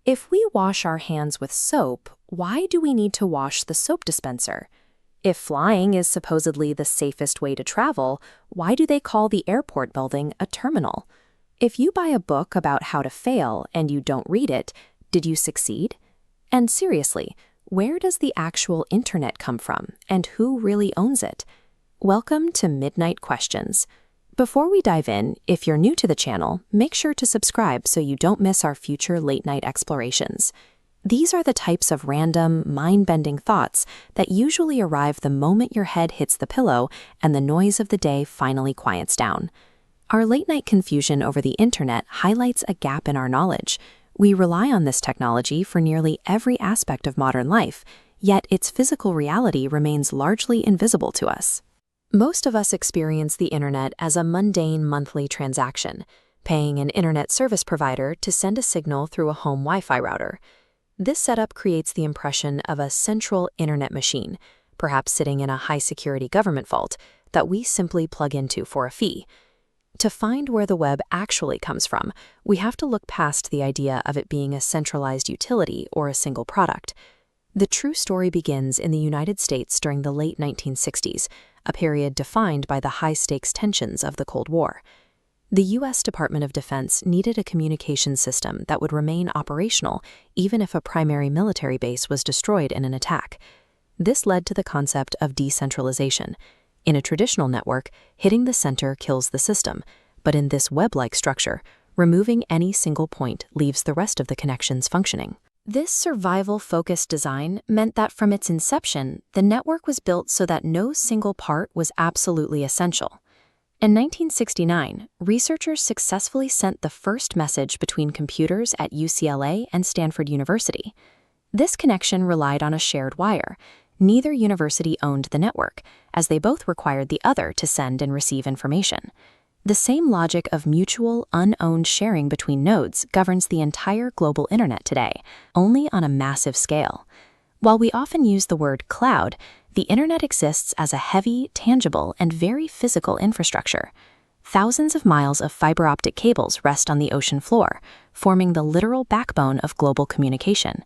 If we wash our hands with soap, why do we need to wash the soap dispenser? If flying is supposedly the safest way to travel, why do they call the airport building a terminal? If you buy a book about how to fail and you don't read it, did you succeed? And seriously, where does the actual internet come from, and who really owns it? Welcome to Midnight Questions. Before we dive in, if you're new to the channel, make sure to subscribe so you don't miss our future late-night explorations. These are the types of random, mind-bending thoughts that usually arrive the moment your head hits the pillow and the noise of the day finally quiets down. Our late-night confusion over the internet highlights a gap in our knowledge. We rely on this technology for nearly every aspect of modern life, yet its physical reality remains largely invisible to us. Most of us experience the internet as a mundane monthly transaction, paying an internet service provider to send a signal through a home Wi-Fi router. This setup creates the impression of a central internet machine, perhaps sitting in a high-security government vault, that we simply plug into for a fee. To find where the web actually comes from, we have to look past the idea of it being a centralized utility or a single product. The true story begins in the United States during the late 1960s, a period defined by the high-stakes tensions of the Cold War. The U.S. Department of Defense needed a communication system that would remain operational even if a primary military base was destroyed in an attack. This led to the concept of decentralization. In a traditional network, hitting the center kills the system, but in this web-like structure, removing any single point leaves the rest of the connections functioning. This survival-focused design meant that from its inception, the network was built so that no single part was absolutely essential. In 1969, researchers successfully sent the first message between computers at UCLA and Stanford University. This connection relied on a shared wire. Neither university owned the network, as they both required the other to send and receive information. The same logic of mutual, unowned sharing between nodes governs the entire global internet today, only on a massive scale. While we often use the word cloud, the internet exists as a heavy, tangible, and very physical infrastructure. Thousands of miles of fiber-optic cables rest on the ocean floor, forming the literal backbone of global communication.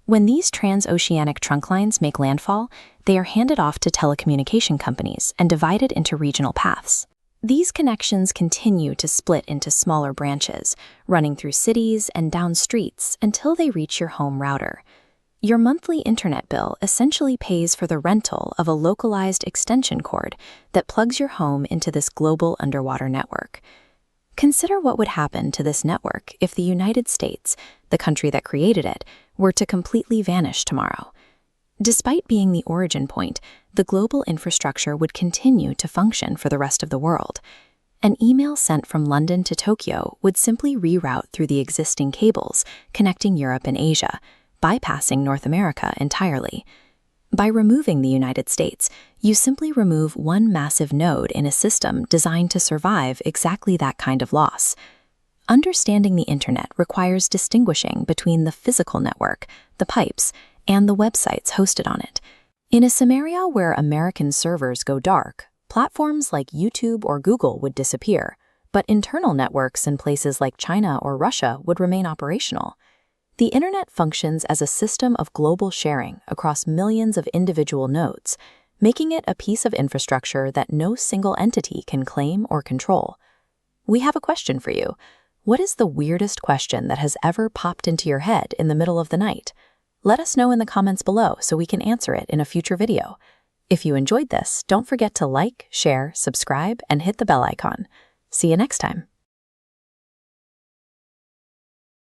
When these transoceanic trunk lines make landfall, they are handed off to telecommunication companies and divided into regional paths. These connections continue to split into smaller branches, running through cities and down streets until they reach your home router. Your monthly internet bill essentially pays for the rental of a localized extension cord that plugs your home into this global underwater network. Consider what would happen to this network if the United States, the country that created it, were to completely vanish tomorrow. Despite being the origin point, the global infrastructure would continue to function for the rest of the world. An email sent from London to Tokyo would simply reroute through the existing cables connecting Europe and Asia, bypassing North America entirely. By removing the United States, you simply remove one massive node in a system designed to survive exactly that kind of loss. Understanding the internet requires distinguishing between the physical network, the pipes, and the websites hosted on it. In a scenario where American servers go dark, platforms like YouTube or Google would disappear, but internal networks in places like China or Russia would remain operational. The internet functions as a system of global sharing across millions of individual nodes, making it a piece of infrastructure that no single entity can claim or control. We have a question for you. What is the weirdest question that has ever popped into your head in the middle of the night? Let us know in the comments below so we can answer it in a future video. If you enjoyed this, don't forget to like, share, subscribe, and hit the bell icon. See you next time.